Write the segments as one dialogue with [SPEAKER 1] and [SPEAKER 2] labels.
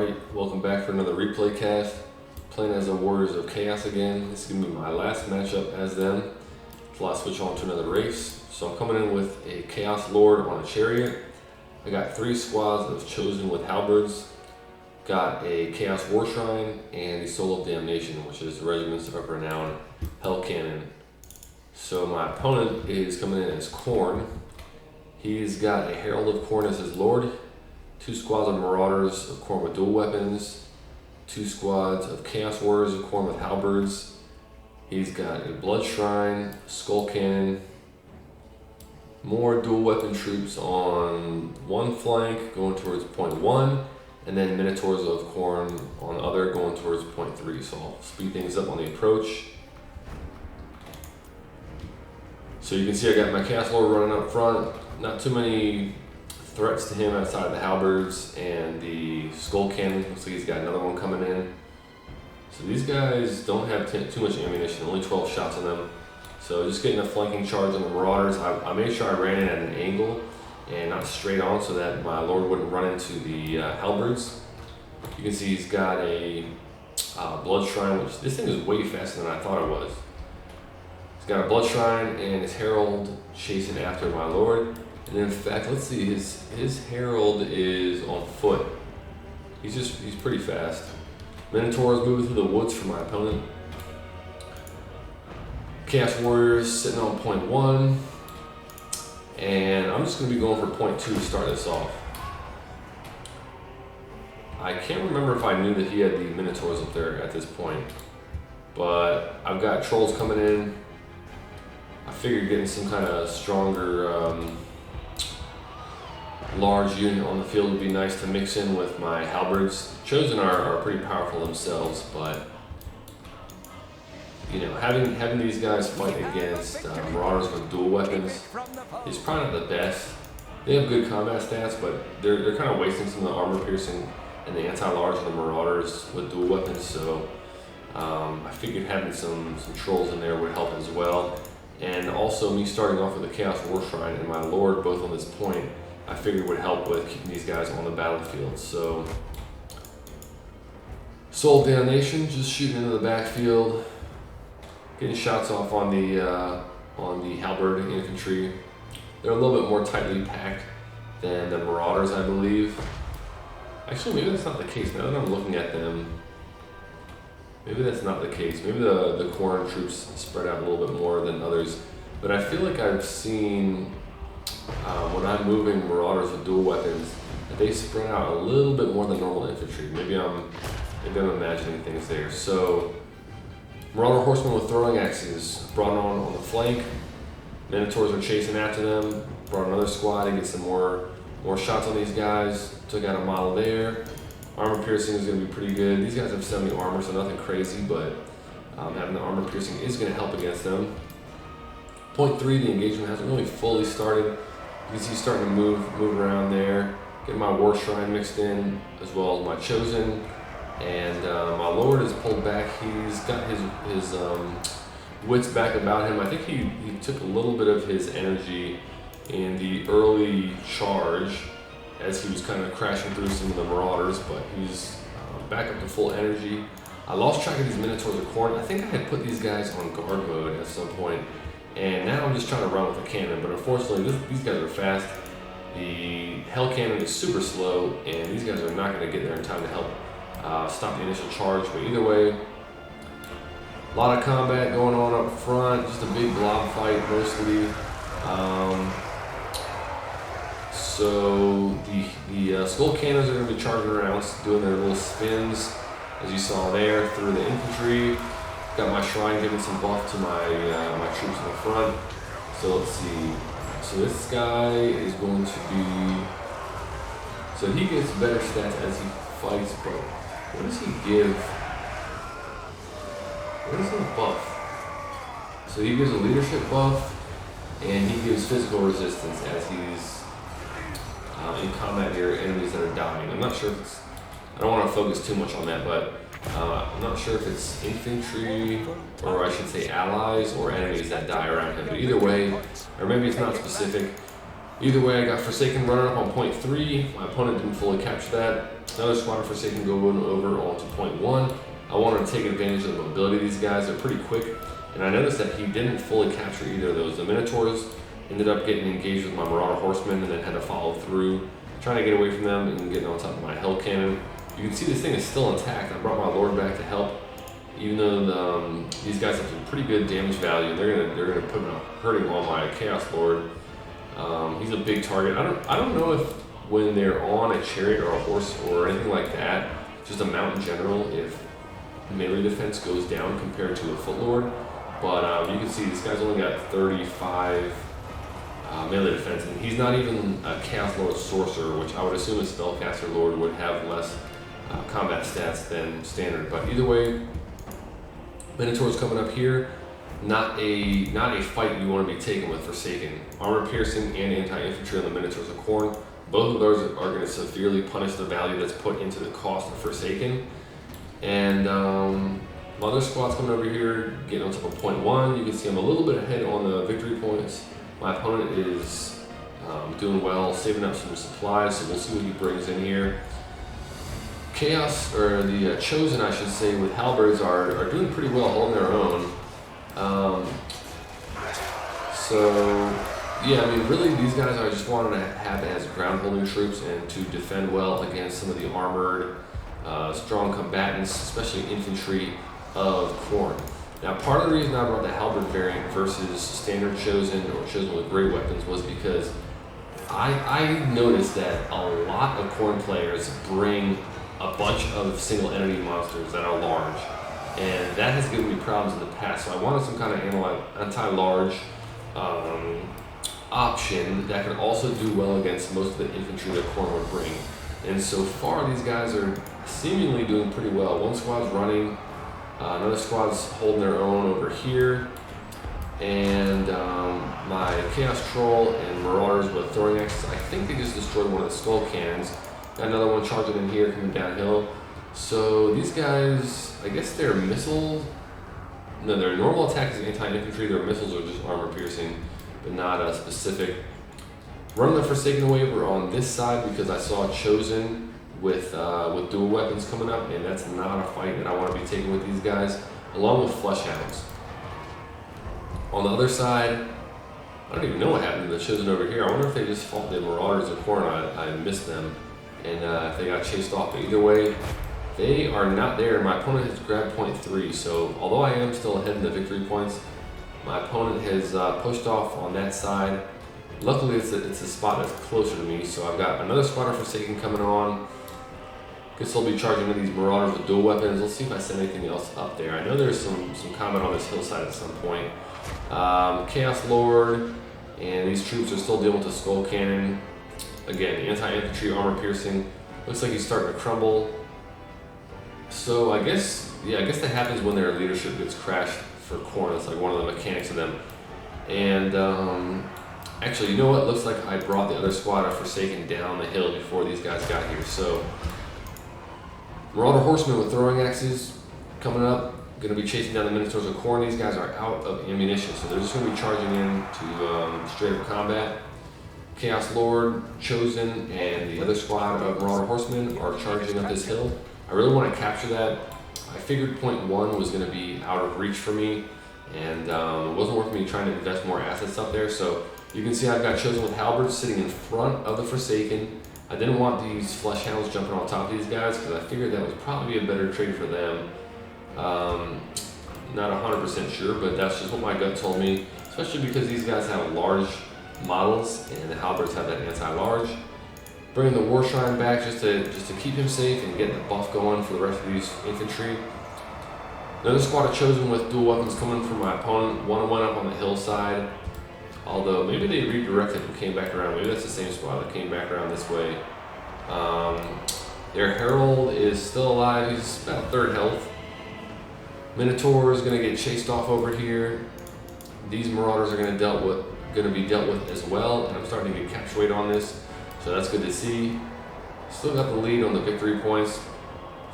[SPEAKER 1] Alright, welcome back for another replay cast. Playing as the Warriors of Chaos again. This is going to be my last matchup as them until I switch on to another race. So I'm coming in with a Chaos Lord on a chariot. I got 3 squads of Chosen with halberds. Got a Chaos War Shrine and the Soul of Damnation, which is the regiments of renown Hell Cannon. So my opponent is coming in as Khorne. He's got a Herald of Khorne as his Lord, 2 squads of Marauders of Khorne with dual weapons, 2 squads of Chaos Warriors of Khorne with halberds. He's got a Blood Shrine, Skull Cannon, more dual weapon troops on one flank going towards point 1, and then Minotaurs of Khorne on the other going towards point 3. So I'll speed things up on the approach. So you can see I got my Chaos Lord running up front. Not too many threats to him outside of the halberds and the skull cannon. Looks like he's got another one coming in. So these guys don't have too much ammunition, only 12 shots on them. So just getting a flanking charge on the Marauders. I made sure I ran in at an angle and not straight on so that my Lord wouldn't run into the halberds. You can see he's got a Blood Shrine, which this thing is way faster than I thought it was. He's got a Blood Shrine and his Herald chasing after my Lord. And in fact, let's see, his Herald is on foot. He's pretty fast. Minotaurs moving through the woods for my opponent. Chaos Warriors sitting on point 1. And I'm just going to be going for point 2 to start this off. I can't remember if I knew that he had the Minotaurs up there at this point. But I've got Trolls coming in. I figured getting some kind of stronger large unit on the field would be nice to mix in with my halberds. Chosen are pretty powerful themselves, but you know, having these guys fight against Marauders with dual weapons is probably not the best. They have good combat stats, but they're kind of wasting some of the armor piercing and the anti-large on the Marauders with dual weapons. So I figured having some trolls in there would help as well. And also me starting off with a Chaos War Shrine and my Lord both on this point, I figured would help with keeping these guys on the battlefield. So Soul of Damnation just shooting into the backfield, getting shots off on the halberd infantry. They're a little bit more tightly packed than the Marauders, I believe. Actually, maybe that's not the case. Now that I'm looking at them, maybe that's not the case. Maybe the Khorne troops spread out a little bit more than others. But I feel like I've seen, when I'm moving Marauders with dual weapons, that they spread out a little bit more than normal infantry. Maybe I'm imagining things there. So Marauder Horsemen with throwing axes brought on the flank. Minotaurs are chasing after them. Brought another squad to get some more shots on these guys. Took out a model there. Armor piercing is going to be pretty good. These guys have 70 armor, so nothing crazy, but having the armor piercing is going to help against them. Point 3, the engagement hasn't really fully started. You can see starting to move around there. Get my War Shrine mixed in, as well as my Chosen. And my Lord is pulled back. He's got his wits back about him. I think he took a little bit of his energy in the early charge as he was kind of crashing through some of the Marauders, but he's back up to full energy. I lost track of these Minotaurs of Khorne. I think I had put these guys on guard mode at some point, and now I'm just trying to run with the cannon, but unfortunately these guys are fast. The Hell Cannon is super slow, and these guys are not going to get there in time to help stop the initial charge. But either way, a lot of combat going on up front, just a big blob fight mostly. So the skull cannons are going to be charging around, doing their little spins, as you saw there, through the infantry. Got my shrine giving some buff to my troops in the front. So let's see. So this guy is going to be. So he gets better stats as he fights, but what does he give? What is his buff? So he gives a leadership buff, and he gives physical resistance as he's in combat near enemies that are dying. I'm not sure if it's, I don't want to focus too much on that, but I'm not sure if it's infantry, or I should say allies, or enemies that die around him. But either way, or maybe it's not specific. Either way, I got Forsaken running up on point 3. My opponent didn't fully capture that. Another squad of Forsaken going over onto point 1. I wanted to take advantage of the mobility of these guys. They're pretty quick. And I noticed that he didn't fully capture either of those. The Minotaurs ended up getting engaged with my Marauder Horsemen and then had to follow through, trying to get away from them and getting on top of my Hell Cannon. You can see this thing is still intact. I brought my Lord back to help. Even though these guys have some pretty good damage value, they're gonna put a hurting on my Chaos Lord. He's a big target. I don't know if when they're on a chariot or a horse or anything like that, just a mount in general, if melee defense goes down compared to a Foot Lord. But you can see this guy's only got 35 melee defense, and he's not even a Chaos Lord Sorcerer, which I would assume a Spellcaster Lord would have less combat stats than standard. But either way, Minotaur's coming up here. Not a fight you want to be taking with Forsaken. Armor piercing and anti-infantry on the Minotaurs of Khorne. Both of those are going to severely punish the value that's put into the cost of Forsaken. And my other squad's coming over here, getting on top of point 1. You can see I'm a little bit ahead on the victory points. My opponent is doing well, saving up some supplies, so we'll see what he brings in here. Chaos, or the Chosen, I should say, with halberds are doing pretty well holding their own. So yeah, I mean, really these guys I just wanted to have as ground holding troops and to defend well against some of the armored, strong combatants, especially infantry of Khorne. Now, part of the reason I brought the halberd variant versus standard Chosen or Chosen with great weapons was because I noticed that a lot of Khorne players bring a bunch of single entity monsters that are large, and that has given me problems in the past. So I wanted some kind of anti-large option that could also do well against most of the infantry that Khorne would bring. And so far, these guys are seemingly doing pretty well. One squad's running, another squad's holding their own over here, and my Chaos Troll and Marauders with throwing axes, I think they just destroyed one of the Skull Cannons. Got another one charging in here, coming downhill. So these guys, I guess their missiles, no, their normal attack is anti-infantry, their missiles are just armor piercing, but not specific. Running the Forsaken away, we're on this side because I saw Chosen with dual weapons coming up, and that's not a fight that I want to be taking with these guys, along with Flesh Hounds. On the other side, I don't even know what happened to the Chosen over here. I wonder if they just fought the Marauders of Khorne. I missed them, and if they got chased off. But either way, they are not there. My opponent has grabbed point 3, so although I am still ahead in the victory points, my opponent has pushed off on that side. Luckily, it's a spot that's closer to me, so I've got another squad of Forsaken coming on. Guess I'll be charging in these Marauders with dual weapons. Let's see if I send anything else up there. I know there's some combat on this hillside at some point. Chaos Lord, and these troops are still dealing with the Skull Cannon. Again, anti-infantry, armor piercing. Looks like he's starting to crumble. So I guess that happens when their leadership gets crashed for Khorne. It's like one of the mechanics of them. And actually, you know what? Looks like I brought the other squad of Forsaken down the hill before these guys got here. So Marauder Horsemen with throwing axes coming up, going to be chasing down the Minotaurs of Khorne. These guys are out of ammunition, so they're just going to be charging in to straight up combat. Chaos Lord, Chosen, and the other squad of Marauder Horsemen are charging up this hill. I really want to capture that. I figured point 1 was going to be out of reach for me, and it wasn't worth me trying to invest more assets up there. So you can see I've got Chosen with halberds sitting in front of the Forsaken. I didn't want these Flesh Hounds jumping on top of these guys because I figured that was probably a better trade for them. Not 100% sure, but that's just what my gut told me, especially because these guys have large models and the halberds have that anti-large. Bringing the War Shrine back just to keep him safe and get the buff going for the rest of these infantry. Another squad of Chosen with dual weapons coming from my opponent. One went up on the hillside, although maybe they redirected and came back around. Maybe that's the same squad that came back around this way. Their Herald is still alive. He's about 3rd health. Minotaur is going to get chased off over here. These Marauders are going to be dealt with as well, and I'm starting to get capture weight on this, so that's good to see. Still got the lead on the victory points.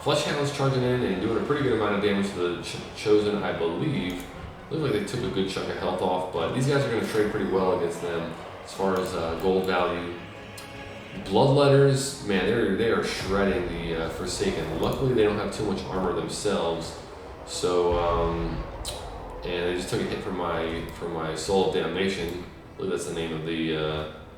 [SPEAKER 1] Flesh Hounds charging in and doing a pretty good amount of damage to the Chosen, I believe. Looks like they took a good chunk of health off, but these guys are going to trade pretty well against them as far as gold value. Bloodletters, man, they are shredding the Forsaken. Luckily, they don't have too much armor themselves, so and they just took a hit from my Soul of Damnation. I believe that's the name of the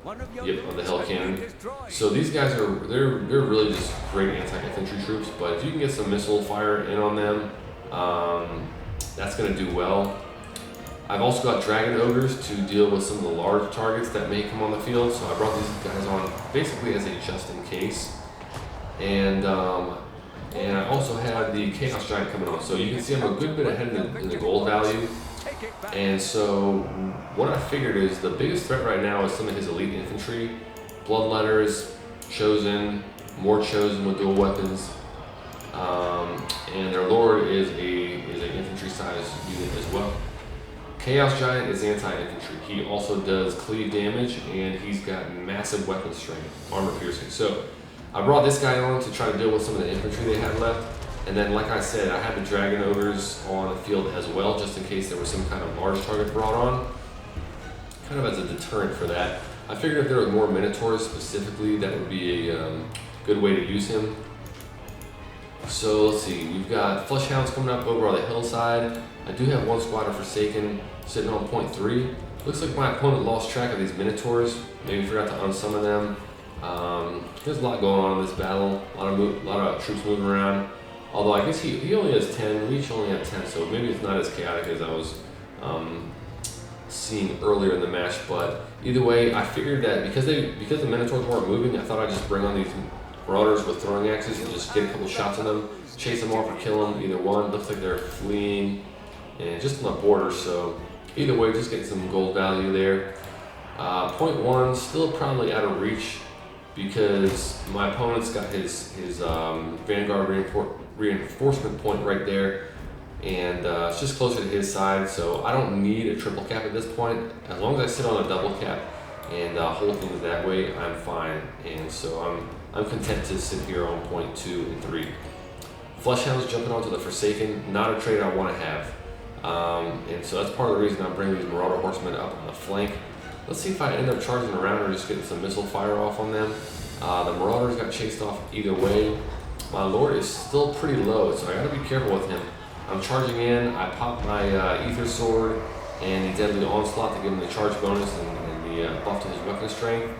[SPEAKER 1] of the Hell Cannon. So these guys they're really just great anti-infantry troops. But if you can get some missile fire in on them, that's going to do well. I've also got Dragon Ogres to deal with some of the large targets that may come on the field, so I brought these guys on basically as a just in case. And I also have the Chaos Giant coming on, so you can see I'm a good bit ahead in the gold value. And so what I figured is the biggest threat right now is some of his elite infantry, Bloodletters, Chosen, more Chosen with dual weapons, and their Lord is an infantry sized unit as well. Chaos Giant is anti-infantry. He also does cleave damage, and he's got massive weapon strength, armor piercing. So I brought this guy on to try to deal with some of the infantry they had left. And then, like I said, I had the Dragon Ogres on the field as well, just in case there was some kind of large target brought on. Kind of as a deterrent for that. I figured if there were more Minotaurs specifically, that would be a good way to use him. So let's see, we've got Flesh Hounds coming up over on the hillside. I do have one squad of Forsaken sitting on point 3. Looks like my opponent lost track of these Minotaurs. Maybe forgot to unsummon them. There's a lot going on in this battle. A lot of troops moving around. Although I guess he only has 10. We each only have 10, so maybe it's not as chaotic as I was seeing earlier in the match. But either way, I figured that because the Minotaurs weren't moving, I thought I'd just bring on these Marauders with throwing axes and just get a couple shots on them, chase them off or kill them. Either one. Looks like they're fleeing and just on the border. So either way, just getting some gold value there. Point 1 still probably out of reach because my opponent's got his Vanguard reinforcement point right there, and it's just closer to his side, so I don't need a triple cap at this point. As long as I sit on a double cap and hold things that way, I'm fine. And so I'm content to sit here on point 2 and 3. Fleshhound's jumping onto the Forsaken, not a trade I want to have. And so that's part of the reason I'm bringing these Marauder Horsemen up on the flank. Let's see if I end up charging around or just getting some missile fire off on them. The Marauders got chased off either way. My Lord is still pretty low, so I gotta be careful with him. I'm charging in, I pop my Ether Sword and the Deadly Onslaught to give him the charge bonus and the buff to his weapon strength.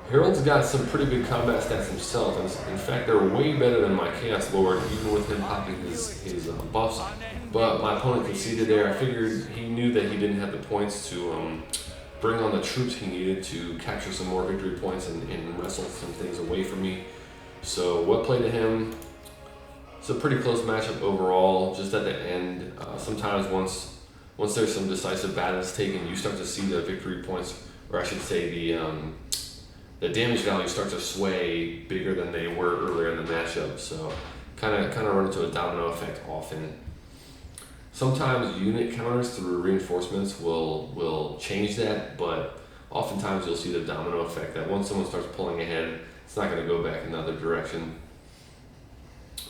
[SPEAKER 1] Herald's got some pretty good combat stats himself, and in fact they're way better than my Chaos Lord, even with him popping his buffs. But my opponent conceded there. I figured he knew that he didn't have the points to bring on the troops he needed to capture some more victory points and wrestle some things away from me. So well played to him. It's a pretty close matchup overall. Just at the end, sometimes once there's some decisive battles taken, you start to see the victory points, or I should say the damage value starts to sway bigger than they were earlier in the matchup. So kind of run into a domino effect often. Sometimes unit counters through reinforcements will change that, but oftentimes you'll see the domino effect that once someone starts pulling ahead, it's not going to go back in the other direction.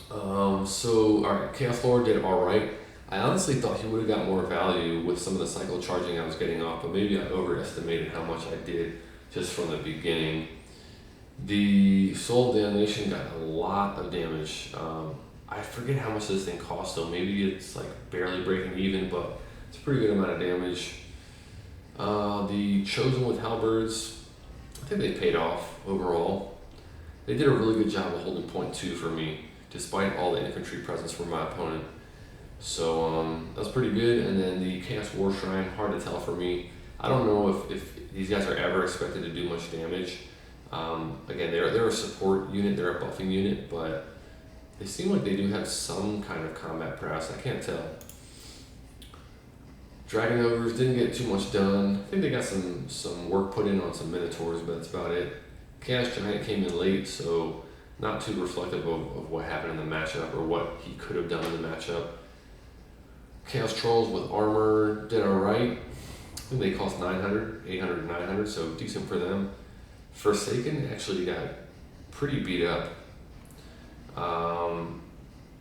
[SPEAKER 1] So, alright, Chaos Lord did alright. I honestly thought he would have got more value with some of the cycle charging I was getting off, but maybe I overestimated how much I did just from the beginning. The Soul of Damnation got a lot of damage. I forget how much this thing costs, so maybe it's like barely breaking even, but it's a pretty good amount of damage. The Chosen with Halberds, I think they paid off overall. They did a really good job of holding point 2 for me, despite all the infantry presence from my opponent. So that's pretty good. And then the Chaos War Shrine, hard to tell for me. I don't know if these guys are ever expected to do much damage. Again, they're a support unit, they're a buffing unit, but they seem like they do have some kind of combat prowess. I can't tell. Dragon Ogres didn't get too much done. I think they got some work put in on some Minotaurs, but that's about it. Chaos Giant came in late, so not too reflective of what happened in the matchup or what he could have done in the matchup. Chaos Trolls with armor did alright. I think they cost 900, 800, 900, so decent for them. Forsaken actually got pretty beat up.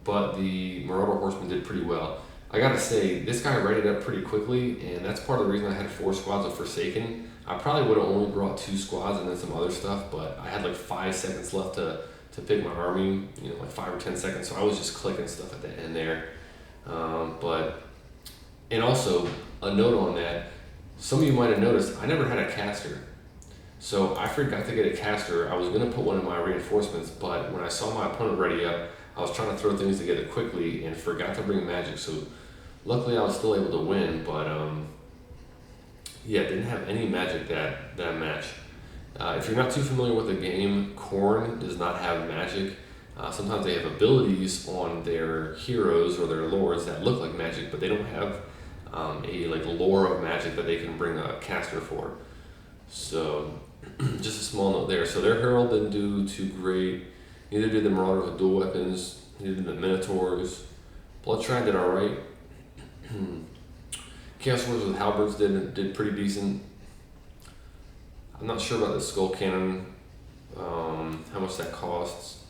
[SPEAKER 1] But the Marauder Horsemen did pretty well. I gotta say, this guy rated up pretty quickly, and that's part of the reason I had 4 squads of Forsaken. I probably would have only brought 2 squads and then some other stuff, but I had like 5 seconds left to pick my army, like 5 or 10 seconds, so I was just clicking stuff at the end there. And also, a note on that, some of you might have noticed, I never had a caster. So I forgot to get a caster. I was going to put one in my reinforcements, but when I saw my opponent ready up, I was trying to throw things together quickly and forgot to bring magic. So luckily I was still able to win, but yeah, didn't have any magic that match. If you're not too familiar with the game, Khorne does not have magic. Sometimes they have abilities on their heroes or their lords that look like magic, but they don't have a like lore of magic that they can bring a caster for. So just a small note there. So their Herald didn't do too great. Neither did the Marauder with dual weapons. Neither did the Minotaurs. Bloodshine did alright. Chaos Warriors with halberds did pretty decent. I'm not sure about the skull cannon, how much that costs.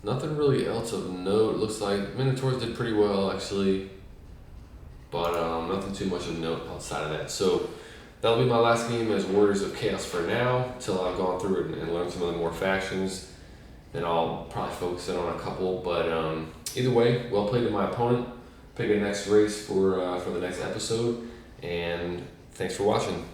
[SPEAKER 1] Nothing really else of note. It looks like Minotaurs did pretty well actually, but nothing too much of note outside of that. So that'll be my last game as Warriors of Chaos for now, till I've gone through it and learned some of the more factions. Then I'll probably focus in on a couple, but either way, well played to my opponent. Pick a next race for the next episode, and thanks for watching.